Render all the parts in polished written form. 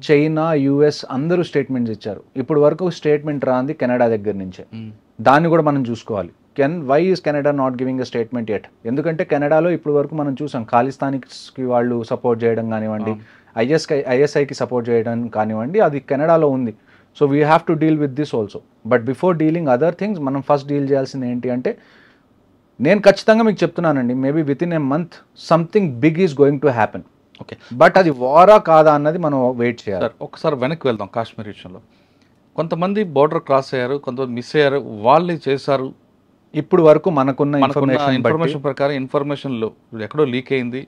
China US అందరూ statements ఇచ్చారు. ఇప్పుడు వరకు స్టేట్మెంట్ రాంది కెనడా దగ్గర నుంచే. దాన్ని కూడా మనం చూసుకోవాలి. Why is Canada not giving a statement at? ఎందుకంటే కెనడాలో ఇప్పుడు వరకు మనం చూసాం ఖాళిస్తాన్కి వాళ్ళు సపోర్ట్ చేయడం కానివ్వండి, ఐఎస్ఐకి సపోర్ట్ చేయడం కానివ్వండి, అది కెనడాలో ఉంది. So we have to deal with this also. But before dealing other things మనం ఫస్ట్ డీల్ చేయాల్సింది ఏంటి అంటే, నేను ఖచ్చితంగా మీకు చెప్తున్నానండి, maybe within a month something big is going to happen. Okay, but అది వారా కాదా అన్నది మనం వెయిట్ చేయాలి. సార్ ఒకసారి వెనక్కి వెళ్దాం. కాశ్మీర్ విషయంలో కొంతమంది బోర్డర్ క్రాస్ అయ్యారు, కొంతమంది మిస్ అయ్యారు, వాళ్ళే చేశారు. ఇప్పుడు వరకు మనకున్న ఇన్ఫర్మేషన్ ప్రకారం ఇన్ఫర్మేషన్లో ఎక్కడో లీక్ అయింది,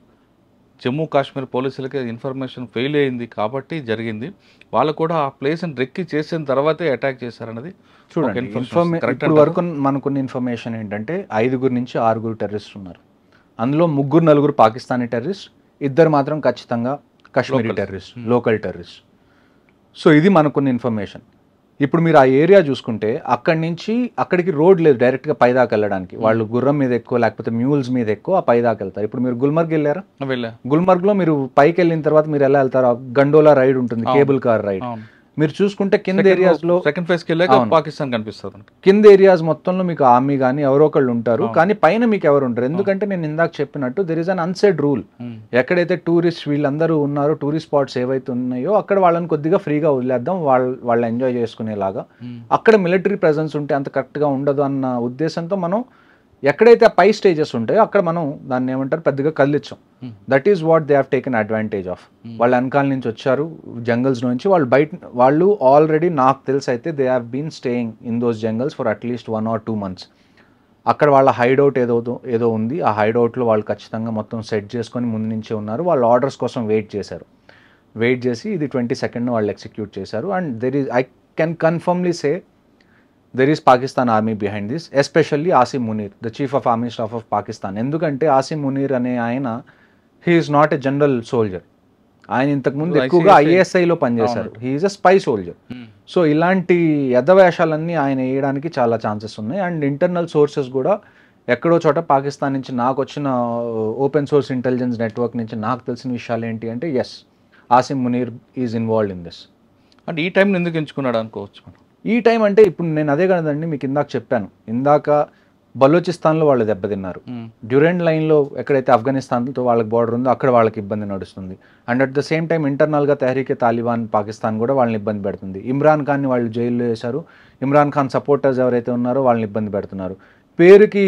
జమ్మూ కాశ్మీర్ పోలీసులకి ఇన్ఫర్మేషన్ ఫెయిల్ అయింది కాబట్టి జరిగింది. వాళ్ళు కూడా ఆ ప్లేస్ని రెక్కి చేసిన తర్వాతే అటాక్ చేశారన్నది చూడండి. ఇప్పుడు వరకు మనకున్న ఇన్ఫర్మేషన్ ఏంటంటే 5 నుంచి 6 టెర్రరిస్ట్ ఉన్నారు. అందులో 3-4 పాకిస్తానీ టెర్రరిస్ట్, 2 మాత్రం ఖచ్చితంగా Kashmiri terrorist, local terrorist. So ఇది మనకున్న ఇన్ఫర్మేషన్. ఇప్పుడు మీరు ఆ ఏరియా చూసుకుంటే అక్కడి నుంచి అక్కడికి రోడ్ లేదు డైరెక్ట్గా పైదాకా వెళ్ళడానికి. వాళ్ళు గుర్రం మీద ఎక్కువ లేకపోతే మ్యూల్స్ మీద ఎక్కువ ఆ పైదాకా వెళ్తారు. ఇప్పుడు మీరు గుల్మర్గ్ వెళ్ళారా? గుల్మర్గ్లో మీరు పైకి వెళ్ళిన తర్వాత మీరు ఎలా వెళ్తారు? గండోలా రైడ్ ఉంటుంది, కేబుల్ కార్ రైడ్. మీరు చూసుకుంటే కింద ఏరియాస్లో సెకండ్ ఫేజ్కి వెళ్ళాక పాకిస్తాన్ కనిపిస్తుంది. కింద ఏరియాస్ మొత్తంలో మీకు ఆర్మీ కానీ ఎవరో ఒకళ్ళు ఉంటారు, కానీ పైన మీకు ఎవరు ఉంటారు. ఎందుకంటే నేను ఇందాక చెప్పినట్టు there is an unsaid rule. ఎక్కడైతే టూరిస్ట్ వీళ్ళందరూ ఉన్నారో, టూరిస్ట్ స్పాట్స్ ఏవైతే ఉన్నాయో అక్కడ వాళ్ళని కొద్దిగా ఫ్రీగా వదిలేద్దాం, వాళ్ళు ఎంజాయ్ చేసుకునేలాగా. అక్కడ మిలిటరీ ప్రెజెన్స్ ఉంటే అంత కరెక్ట్గా ఉండదు అన్న ఉద్దేశంతో మనం ఎక్కడైతే పై స్టేజెస్ ఉంటాయో అక్కడ మనం దాన్ని ఏమంటారు పెద్దగా కదిలించాం. That is what they have taken advantage of. వాళ్ళు వెనకాల నుంచి వచ్చారు, జంగల్స్ నుంచి వాళ్ళు ఆల్రెడీ నాకు తెలిసి అయితే they have been staying in those jungles for at least 1 or 2 months. అక్కడ వాళ్ళ హైడౌట్ ఏదో ఉంది. ఆ హైడౌట్లో వాళ్ళు ఖచ్చితంగా మొత్తం సెట్ చేసుకొని ముందు నుంచే ఉన్నారు. వాళ్ళు ఆర్డర్స్ కోసం వెయిట్ చేసి ఇది 22nd వాళ్ళు ఎగ్జిక్యూట్ చేశారు. And I can కన్ఫర్మ్లీ say there is Pakistan army behind this, especially Asim Munir, the chief of army staff of Pakistan. ఎందుకంటే Asim Munir అనే ఆయన, he is not a general soldier. ఆయన ఇంతకుముందు ఎక్కువగా ఐఎస్ఐలో పనిచేశారు. he is a spy soldier. So ఇలాంటి యథవేషాలన్నీ ఆయన వేయడానికి చాలా ఛాన్సెస్ ఉన్నాయి. అండ్ ఇంటర్నల్ సోర్సెస్ కూడా ఎక్కడో చోట పాకిస్తాన్ నుంచి నాకు వచ్చిన ఓపెన్ సోర్స్ ఇంటెలిజెన్స్ నెట్వర్క్ నుంచి నాకు తెలిసిన విషయాలు ఏంటి అంటే, yes, Asim Munir is involved in this. అంటే ఈ టైంని ఎందుకు ఎంచుకున్నాడు అనుకోవచ్చు మనం? ఈ టైం అంటే ఇప్పుడు నేను అదే కదండి మీకు ఇందాక చెప్పాను. ఇందాక బలూచిస్తాన్లో వాళ్ళు దెబ్బతిన్నారు. డ్యూరెంట్ లైన్లో ఎక్కడైతే ఆఫ్ఘనిస్తాన్తో వాళ్ళకి బార్డర్ ఉందో అక్కడ వాళ్ళకి ఇబ్బంది నడుస్తుంది. And at the same time ఇంటర్నల్గా తెహ్రీకే తాలిబాన్ పాకిస్తాన్ కూడా వాళ్ళని ఇబ్బంది పెడుతుంది. ఇమ్రాన్ ఖాన్ని వాళ్ళు జైల్లో వేశారు. ఇమ్రాన్ ఖాన్ సపోర్టర్స్ ఎవరైతే ఉన్నారో వాళ్ళని ఇబ్బంది పెడుతున్నారు. పేరుకి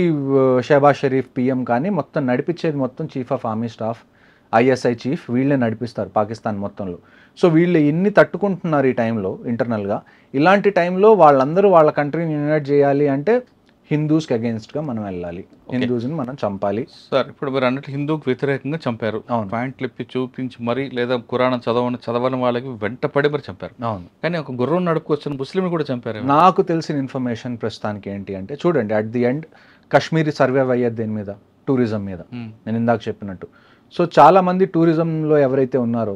షహబాజ్ షరీఫ్ పిఎం, కానీ మొత్తం నడిపించేది మొత్తం chief of army staff, ISI chief, వీళ్ళే నడిపిస్తారు పాకిస్తాన్ మొత్తంలో. సో వీళ్ళు ఎన్ని తట్టుకుంటున్నారు ఈ టైంలో ఇంటర్నల్గా. ఇలాంటి టైంలో వాళ్ళందరూ వాళ్ళ కంట్రీని యునైట్ చేయాలి అంటే హిందూస్కి అగేన్స్ట్గా మనం వెళ్ళాలి, హిందూస్ని మనం చంపాలి. సార్ ఇప్పుడు మీరు అన్నట్టు హిందూకి వ్యతిరేకంగా చంపారు, పాయింట్లు ఇప్పి చూపించి మరి, లేదా ఖురాన్ చదవని వాళ్ళకి వెంటపడి మరి చంపారు. అవును, కానీ ఒక గుర్రం నడుపుకొచ్చిన ముస్లింలు కూడా చంపారు. నాకు తెలిసిన ఇన్ఫర్మేషన్ ప్రస్తుతానికి ఏంటి అంటే, చూడండి, at the end Kashmiri survive అయ్యేది దేని మీద? టూరిజం మీద. నేను ఇందాక చెప్పినట్టు. సో చాలామంది టూరిజంలో ఎవరైతే ఉన్నారో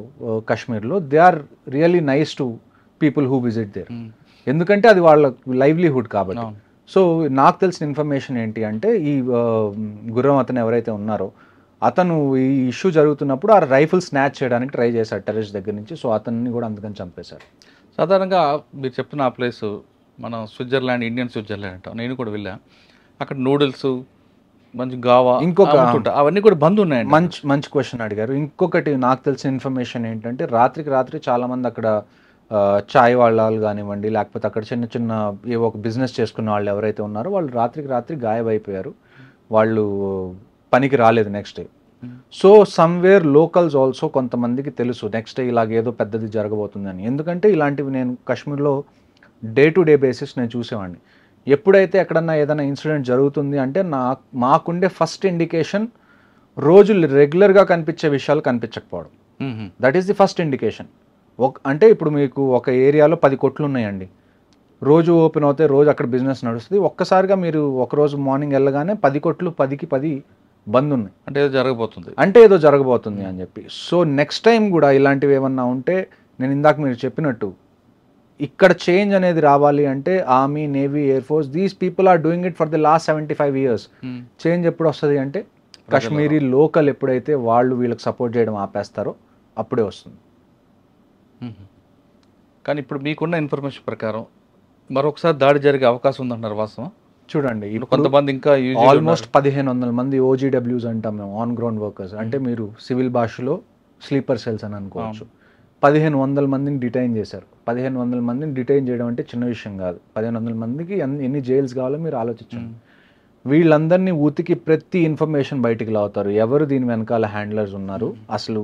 కాశ్మీర్లో, they are really nice to people who visit there. ఎందుకంటే అది వాళ్ళ లైవ్లీహుడ్ కాబట్టి. సో నాకు తెలిసిన ఇన్ఫర్మేషన్ ఏంటి అంటే, ఈ గుర్రం అతను ఎవరైతే ఉన్నారో అతను ఈ ఇష్యూ జరుగుతున్నప్పుడు ఆ రైఫిల్ స్నాచ్ చేయడానికి ట్రై చేశాడు టెర్రరిస్ట్ దగ్గర నుంచి. సో అతన్ని కూడా అందుకని చంపేశారు. సాధారణంగా మీరు చెప్పిన ఆ ప్లేస్ మనం స్విట్జర్లాండ్, ఇండియన్ స్విట్జర్లాండ్ అంటాం. నేను కూడా వెళ్ళా. అక్కడ నూడిల్స్, మంచి గావా, ఇంకొక అవన్నీ కూడా బంద్ ఉన్నాయండి. మంచి క్వశ్చన్ అడిగారు. ఇంకొకటి నాకు తెలిసిన ఇన్ఫర్మేషన్ ఏంటంటే, రాత్రి చాలామంది అక్కడ చాయ్ వాళ్ళు కానివ్వండి, లేకపోతే అక్కడ చిన్న ఏవో ఒక బిజినెస్ చేసుకున్న వాళ్ళు ఎవరైతే ఉన్నారో వాళ్ళు రాత్రి గాయమైపోయారు. వాళ్ళు పనికి రాలేదు next day. So somewhere locals also కొంతమందికి తెలుసు నెక్స్ట్ డే ఇలాగేదో పెద్దది జరగబోతుందని. ఎందుకంటే ఇలాంటివి నేను కాశ్మీర్లో డే టు డే బేసిస్ నేను చూసేవాడిని. ఎప్పుడైతే ఎక్కడన్నా ఏదైనా ఇన్సిడెంట్ జరుగుతుంది అంటే మాకుండే ఫస్ట్ ఇండికేషన్ రోజు రెగ్యులర్గా కనిపించే విషయాలు కనిపించకపోవడం. That is the first indication. అంటే ఇప్పుడు మీకు ఒక ఏరియాలో 10 కొట్లు ఉన్నాయండి, రోజు ఓపెన్ అవుతాయి, రోజు అక్కడ బిజినెస్ నడుస్తుంది. ఒక్కసారిగా మీరు ఒకరోజు మార్నింగ్ వెళ్ళగానే 10 కొట్లు 10కి 10 బంద్ ఉన్నాయి అంటే ఏదో జరగబోతుంది అని చెప్పి. సో నెక్స్ట్ టైం కూడా ఇలాంటివి ఏమన్నా ఉంటే, నేను ఇందాక మీరు చెప్పినట్టు ఇక్కడ చేంజ్ అనేది రావాలి అంటే army, navy, air force, these people are doing it for the last 75 years. Change ఎప్పుడు వస్తుంది అంటే కాశ్మీరీ లోకల్ ఎప్పుడైతే వాళ్ళు వీళ్ళకి సపోర్ట్ చేయడం ఆపేస్తారో అప్పుడే వస్తుంది. కానీ ఇప్పుడు మీకున్న ఇన్ఫర్మేషన్ ప్రకారం మరొకసారి దాడి జరిగే అవకాశం ఉందంటున్నారు వాస్తవం? చూడండి, ఇప్పుడు కొంతమంది ఇంకా ఆల్మోస్ట్ 1500 మంది OGWs అంటాం మేము, ఆన్ గ్రౌండ్ వర్కర్స్. అంటే మీరు సివిల్ భాషలో స్లీపర్ సెల్స్ అని అనుకోవచ్చు. 1500 మందిని డిటైన్ చేశారు. 1500 మందిని డిటైన్ చేయడం అంటే చిన్న విషయం కాదు. 1500 మందికి ఎన్ని జైల్స్ కావాలో మీరు ఆలోచించండి. వీళ్ళందరినీ ఉతికి ప్రతి ఇన్ఫర్మేషన్ బయటికి లావుతారు. ఎవరు దీని వెనకాల హ్యాండ్లర్స్ ఉన్నారు, అసలు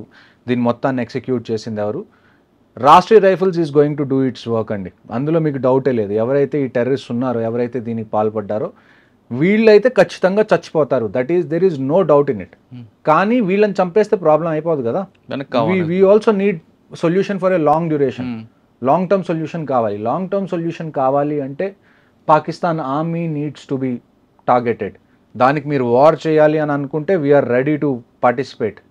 దీని మొత్తాన్ని ఎగ్జిక్యూట్ చేసింది ఎవరు. Rashtriya rifles is going to do it's work అండి, అందులో మీకు డౌటే లేదు. ఎవరైతే ఈ టెర్రరిస్ట్ ఉన్నారో, ఎవరైతే దీనికి పాల్పడ్డారో వీళ్ళైతే ఖచ్చితంగా చచ్చిపోతారు. There is no doubt in it. కానీ వీళ్ళని చంపేస్తే ప్రాబ్లం అయిపోదు కదా. We also need solution for a long duration. Long term solution కావాలి. లాంగ్ టర్మ్ సొల్యూషన్ కావాలి అంటే Pakistan army needs to be targeted. దానికి మీరు వార్ చేయాలి అని అనుకుంటే వీఆర్ రెడీ టు పార్టిసిపేట్.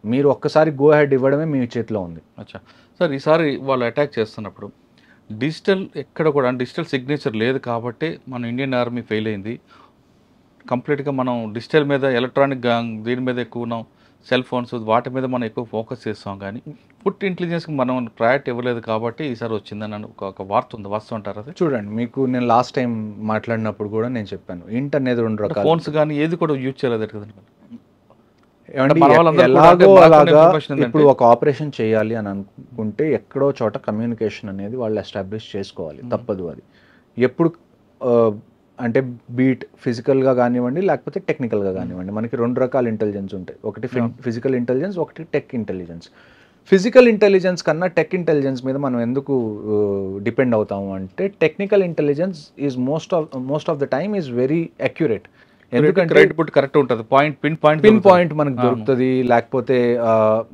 మీరు ఒక్కసారి గో హెడ్ ఇవ్వడమే మీ చేతిలో ఉంది. అచ్చా సార్, ఈసారి వాళ్ళు అటాక్ చేస్తున్నప్పుడు డిజిటల్ ఎక్కడ కూడా డిజిటల్ సిగ్నేచర్ లేదు కాబట్టి మన ఇండియన్ ఆర్మీ ఫెయిల్ అయింది. కంప్లీట్గా మనం డిజిటల్ మీద, ఎలక్ట్రానిక్ దీని మీద ఎక్కువ ఉన్నాం, సెల్ ఫోన్స్ వాటి మీద మనం ఎక్కువ ఫోకస్ చేస్తాం. కానీ ఫుడ్ ఇంటెలిజెన్స్కి మనం ప్రయారిటీ ఇవ్వలేదు కాబట్టి ఈసారి వచ్చిందని ఒక వార్త ఉంది. వాస్తవం అంటారు అది? చూడండి, మీకు నేను లాస్ట్ టైం మాట్లాడినప్పుడు కూడా నేను చెప్పాను, ఇంట్ అనేది 2 రకాలు. ఫోన్స్ కానీ ఏది కూడా యూజ్ చేయలేదు కదండి. ఎలాగో అలాగా ఇప్పుడు ఒక ఆపరేషన్ చేయాలి అని అనుకుంటే ఎక్కడో చోట కమ్యూనికేషన్ అనేది వాళ్ళు ఎస్టాబ్లిష్ చేసుకోవాలి, తప్పదు అది. ఎప్పుడు అంటే బీట్ ఫిజికల్గా కానివ్వండి, లేకపోతే టెక్నికల్గా కానివ్వండి, మనకి 2 రకాల ఇంటెలిజెన్స్ ఉంటాయి. ఒకటి ఫిజికల్ ఇంటెలిజెన్స్, ఒకటి టెక్ ఇంటెలిజెన్స్. ఫిజికల్ ఇంటెలిజెన్స్ కన్నా టెక్ ఇంటెలిజెన్స్ మీద మనం ఎందుకు డిపెండ్ అవుతాము అంటే, technical intelligence is most of the time is very accurate. ఎందుకంటే కరెక్ట్ ఉంటుంది, పిన్ పాయింట్ మనకు దొరుకుతుంది. లేకపోతే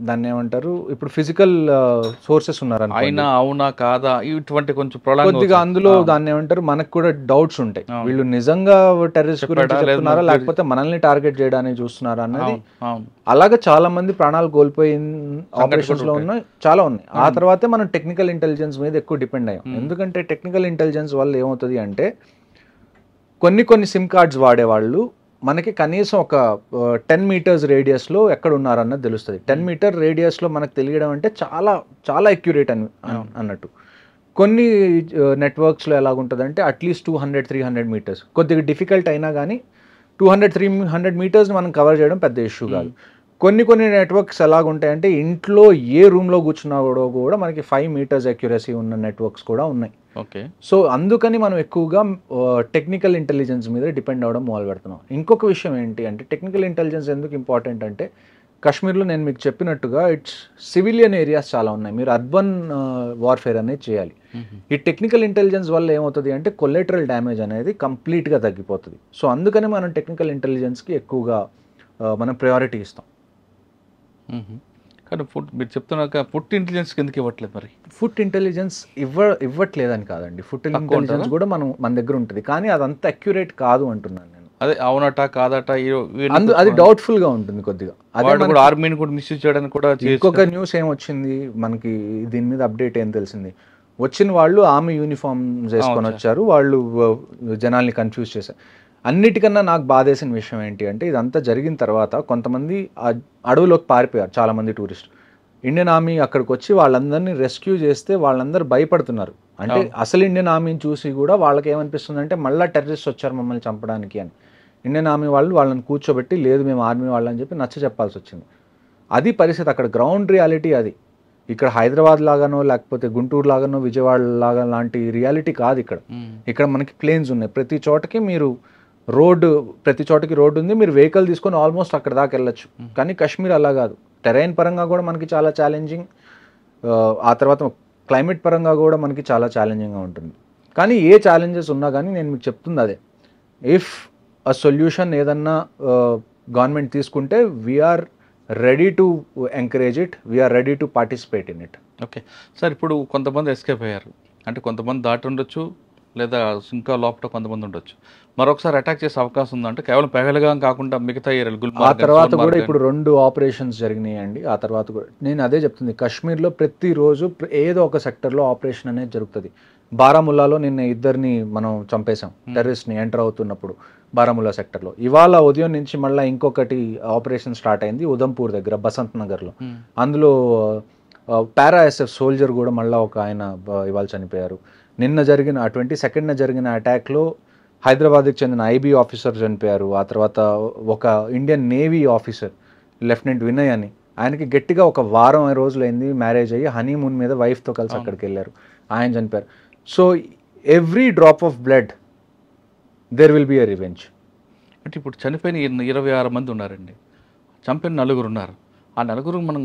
దాన్ని ఏమంటారు, ఇప్పుడు ఫిజికల్ సోర్సెస్ ఉన్నారు అయినా అవునా కాదా ఇటువంటి కొంచెం కొద్దిగా అందులో దాన్ని ఏమంటారు, మనకు కూడా డౌట్స్ ఉంటాయి. వీళ్ళు నిజంగా టెర్రరిస్ట్ గురించి చెప్తున్నారా, లేకపోతే మనల్ని టార్గెట్ చేయడానికి చూస్తున్నారా అన్నది. అలాగే చాలా మంది ప్రాణాలు కోల్పోయిన ఆపరేషన్స్ లో ఉన్నాయి, చాలా ఉన్నాయి. ఆ తర్వాతే మనం టెక్నికల్ ఇంటెలిజెన్స్ మీద ఎక్కువ డిపెండ్ అయ్యాం. ఎందుకంటే టెక్నికల్ ఇంటెలిజెన్స్ వల్ల ఏమవుతుంది అంటే, కొన్ని సిమ్ కార్డ్స్ వాడేవాళ్ళు మనకి కనీసం ఒక 10 మీటర్స్ రేడియస్లో ఎక్కడ ఉన్నారన్నది తెలుస్తుంది. 10 మీటర్ రేడియస్లో మనకు తెలియడం అంటే చాలా చాలా అక్యురేట్ అన్నట్టు. కొన్ని నెట్వర్క్స్లో ఎలాగుంటుంది అంటే అట్లీస్ట్ 200-300 మీటర్స్, కొద్దిగా డిఫికల్ట్ అయినా కానీ 200-300 మీటర్స్ని మనం కవర్ చేయడం పెద్ద ఇష్యూ కాదు. కొన్ని నెట్వర్క్స్ ఎలాగుంటాయంటే, ఇంట్లో ఏ రూమ్లో కూర్చున్నా కూడా మనకి 5 మీటర్స్ అక్యురసీ ఉన్న నెట్వర్క్స్ కూడా ఉన్నాయి. ఓకే. సో అందుకని మనం ఎక్కువగా టెక్నికల్ ఇంటెలిజెన్స్ మీద డిపెండ్ అవ్వడం మొదలు పెడుతున్నాం. ఇంకొక విషయం ఏంటి అంటే, టెక్నికల్ ఇంటెలిజెన్స్ ఎందుకు ఇంపార్టెంట్ అంటే, కాశ్మీర్లో నేను మీకు చెప్పినట్టుగా సివిలియన్ ఏరియాస్ చాలా ఉన్నాయి. మీరు అర్బన్ వార్ఫేర్ అనేది చేయాలి. ఈ టెక్నికల్ ఇంటెలిజెన్స్ వల్ల ఏమవుతుంది అంటే, కొలెటరల్ డ్యామేజ్ అనేది కంప్లీట్గా తగ్గిపోతుంది. సో అందుకని మనం టెక్నికల్ ఇంటెలిజెన్స్కి ఎక్కువగా మనం ప్రయారిటీ ఇస్తాం. కానీ మీరు చెప్తున్నాక ఫుడ్ ఇంటెలిజెన్స్ కిందకి ఇవ్వట్లేదు. మరి ఫుడ్ ఇంటెలిజెన్స్ ఇవ్వట్లేదని కాదండి, ఫుడ్ ఇంటెలిజెన్స్ కూడా మన దగ్గర ఉంటుంది. కానీ అదంత అక్యురేట్ కాదు అంటున్నాను నేను. అదే అవునట కాదట అది డౌట్ఫుల్ గా ఉంటుంది కొద్దిగా. అదే ఆర్మీని కూడా మిస్యూజ్ చేయడానికి కూడా. ఇంకొక న్యూస్ ఏమొచ్చింది మనకి దీని మీద, అప్డేట్ ఏం తెలిసింది, వచ్చిన వాళ్ళు ఆర్మీ యూనిఫామ్ వేసుకొని వచ్చారు, వాళ్ళు జనాల్ని కన్ఫ్యూజ్ చేశారు. అన్నిటికన్నా నాకు బాధేసిన విషయం ఏంటి అంటే, ఇదంతా జరిగిన తర్వాత కొంతమంది అడవులోకి పారిపోయారు, చాలామంది టూరిస్ట్. ఇండియన్ ఆర్మీ అక్కడికి వచ్చి వాళ్ళందరినీ రెస్క్యూ చేస్తే వాళ్ళందరూ భయపడుతున్నారు. అంటే అసలు ఇండియన్ ఆర్మీని చూసి కూడా వాళ్ళకి ఏమనిపిస్తుంది అంటే, మళ్ళీ టెర్రరిస్ట్ వచ్చారు మమ్మల్ని చంపడానికి అని. ఇండియన్ ఆర్మీ వాళ్ళని కూర్చోబెట్టి, లేదు మేము ఆర్మీ వాళ్ళని చెప్పి నచ్చ చెప్పాల్సి వచ్చింది. అది పరిస్థితి, అక్కడ గ్రౌండ్ రియాలిటీ అది. ఇక్కడ హైదరాబాద్ లాగానో, లేకపోతే గుంటూరు లాగానో, విజయవాడ లాగా లాంటి రియాలిటీ కాదు ఇక్కడ. ఇక్కడ మనకి ప్లేన్స్ ఉన్నాయి, ప్రతి చోటకి మీరు ప్రతి చోటకి రోడ్డు ఉంది, మీరు వెహికల్ తీసుకొని ఆల్మోస్ట్ అక్కడ దాకా వెళ్ళొచ్చు. కానీ కాశ్మీర్ అలా కాదు. టెరైన్ పరంగా కూడా మనకి చాలా ఛాలెంజింగ్, ఆ తర్వాత క్లైమేట్ పరంగా కూడా మనకి చాలా ఛాలెంజింగ్గా ఉంటుంది. కానీ ఏ ఛాలెంజెస్ ఉన్నా కానీ నేను మీకు చెప్తుంది అదే, ఇఫ్ ఆ సొల్యూషన్ ఏదన్నా గవర్నమెంట్ తీసుకుంటే we're ready to encourage it, we're ready to participate in it. Okay sir, ఇప్పుడు కొంతమంది ఎస్కేప్ అయ్యారు అంటే, కొంతమంది దాటి ఉండొచ్చు, లేదా ఇంకా లోపల కొంతమంది ఉండొచ్చు. మరొకసారి అటాక్ చేసే అవకాశం ఉందంటే, కేవలం పెహల్గాం కాకుండా మిగతా ఏరియాలు, ఆ తర్వాత కూడా ఇప్పుడు 2 ఆపరేషన్స్ జరిగినాయండి. ఆ తర్వాత కూడా నేను అదే చెప్తుంది, కాశ్మీర్లో ప్రతిరోజు ఏదో ఒక సెక్టర్లో ఆపరేషన్ అనేది జరుగుతుంది. బారాముల్లాలో నిన్న 2 మనం చంపేశాం, టెర్రరిస్ట్ని ఎంటర్ అవుతున్నప్పుడు బారాముల్లా సెక్టర్లో. ఇవాళ ఉదయం నుంచి మళ్ళీ ఇంకొకటి ఆపరేషన్ స్టార్ట్ అయింది ఉదంపూర్ దగ్గర, బసంత్ నగర్లో. అందులో పారాఎస్ఎఫ్ సోల్జర్ కూడా మళ్ళీ ఒక ఆయన ఇవాళ చనిపోయారు. నిన్న జరిగిన 22న జరిగిన అటాక్లో హైదరాబాద్కి చెందిన ఐబీ ఆఫీసర్ చనిపోయారు. ఆ తర్వాత ఒక Indian navy officer lieutenant Vinay అని, ఆయనకి గట్టిగా ఒక వారం రోజులైంది మ్యారేజ్ అయ్యి హనీమూన్ మీద వైఫ్తో కలిసి అక్కడికి వెళ్ళారు, ఆయన చనిపోయారు. So every drop of blood there will be a revenge. అంటే ఇప్పుడు చనిపోయిన 26 మంది ఉన్నారండి, చంపిన 4 ఉన్నారు. ఆ 4 మనం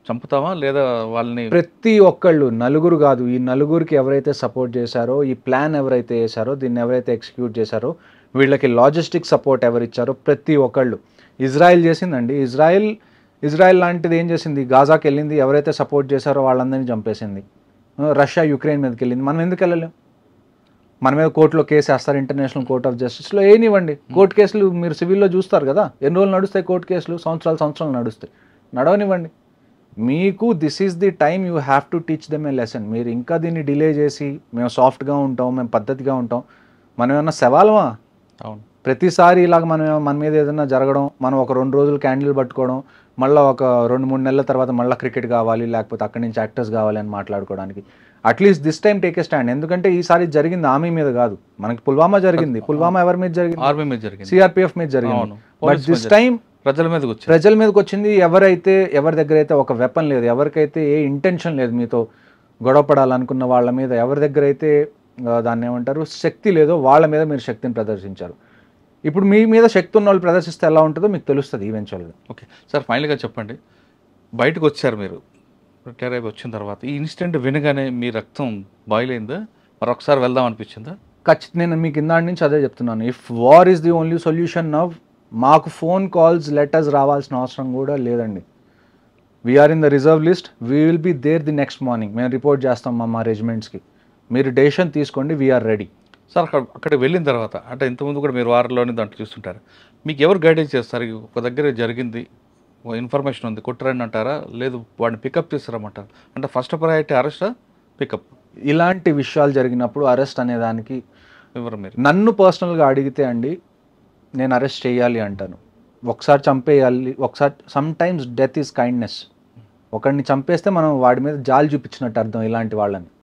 చంపుతామా లేదా వాళ్ళని? ప్రతి ఒక్కళ్ళు, నలుగురు కాదు, ఈ నలుగురికి ఎవరైతే సపోర్ట్ చేశారో, ఈ ప్లాన్ ఎవరైతే వేశారో, దీన్ని ఎవరైతే ఎగ్జిక్యూట్ చేశారో, వీళ్ళకి లాజిస్టిక్ సపోర్ట్ ఎవరిచ్చారో ప్రతి ఒక్కళ్ళు. ఇజ్రాయెల్ చేసిందండి, ఇజ్రాయెల్ లాంటిది ఏం చేసింది, గాజాకి వెళ్ళింది, ఎవరైతే సపోర్ట్ చేశారో వాళ్ళందరినీ చంపేసింది. రష్యా యుక్రెయిన్ మీదకి వెళ్ళింది, మనం ఎందుకు వెళ్ళలేం? మన మీద కోర్టులో కేసు వేస్తారు, ఇంటర్నేషనల్ కోర్ట్ ఆఫ్ జస్టిస్లో ఏనివ్వండి. కోర్టు కేసులు మీరు సివిల్లో చూస్తారు కదా, ఎన్ని రోజులు నడుస్తాయి కోర్టు కేసులు? సంవత్సరాలు నడుస్తాయి, నడవనివ్వండి. మీకు this is the time you have to teach them A lesson. మీరు ఇంకా దీన్ని డిలే చేసి మేము సాఫ్ట్గా ఉంటాం, మేము పద్ధతిగా ఉంటాం, మనం ఏమన్నా సవాలమా? అవును, ప్రతిసారి ఇలాగ మన మీద ఏదైనా జరగడం, మనం ఒక 2 రోజులు క్యాండిల్ పట్టుకోవడం, మళ్ళీ ఒక 2-3 నెలల తర్వాత మళ్ళీ క్రికెట్ కావాలి, లేకపోతే అక్కడి నుంచి యాక్టర్స్ కావాలి అని మాట్లాడుకోవడానికి. At least this time take a stand. ఎందుకంటే ఈసారి జరిగింది ఆర్మీ మీద కాదు, మనకి పుల్వామా జరిగింది. పుల్వామా ఎవరి మీద జరిగింది? ఆర్మీ మీద జరిగింది, సిఆర్పిఎఫ్ మీద జరిగింది. బట్ దిస్ టైం ప్రజల మీదకి వచ్చింది. ఎవరి దగ్గర అయితే ఒక వెపన్ లేదు, ఎవరికైతే ఏ ఇంటెన్షన్ లేదు మీతో గొడవ పడాలనుకున్న వాళ్ళ మీద, ఎవరి దగ్గర అయితే దాన్ని ఏమంటారు శక్తి లేదో వాళ్ళ మీద మీరు శక్తిని ప్రదర్శించారు. ఇప్పుడు మీ మీద శక్తి ఉన్న వాళ్ళు ప్రదర్శిస్తే ఎలా ఉంటుందో మీకు తెలుస్తుంది ఈవెన్చువల్గా. ఓకే సార్, ఫైనల్గా చెప్పండి, బయటకు వచ్చారు మీరు, రిటైర్ అయిపోయి వచ్చిన తర్వాత ఈ ఇన్సిడెంట్ వినగానే మీ రక్తం బాయిల్ అయిందా? మరొకసారి వెళ్దాం అనిపించిందా? ఖచ్చితంగా నేను మీకు ఇందాటి నుంచి అదే చెప్తున్నాను. If war is the only solution now, మాకు ఫోన్ కాల్స్ లెటర్స్ రావాల్సిన అవసరం కూడా లేదండి. We're in the reserve list, we will be there the next morning. మేము రిపోర్ట్ చేస్తాం మా రెజిమెంట్స్కి. మీరు డెసిషన్ తీసుకోండి, వీఆర్ రెడీ. సార్ అక్కడికి వెళ్ళిన తర్వాత, అంటే ఇంతకుముందు కూడా మీరు వారంలోనే దాంట్లో చూస్తుంటారు, మీకు ఎవరు గైడెన్స్ చేస్తారు? ఒక దగ్గర జరిగింది, ఇన్ఫర్మేషన్ ఉంది, కొట్టరని అంటారా, లేదు వాడిని పికప్ చేస్తారమంటారు? అంటే ఫస్ట్ ప్రయారిటీ అరెస్టా, పికప్? ఇలాంటి విషయాలు జరిగినప్పుడు అరెస్ట్ అనేదానికి ఎవరు మీరు నన్ను పర్సనల్గా అడిగితే అండి, నేను అరెస్ట్ చేయాలి అంటాను. ఒకసారి చంపేయాలి, ఒకసారి some times death is kindness. ఒకడిని చంపేస్తే మనం వాడి మీద జాలి చూపించినట్టు అర్థం ఇలాంటి వాళ్ళని.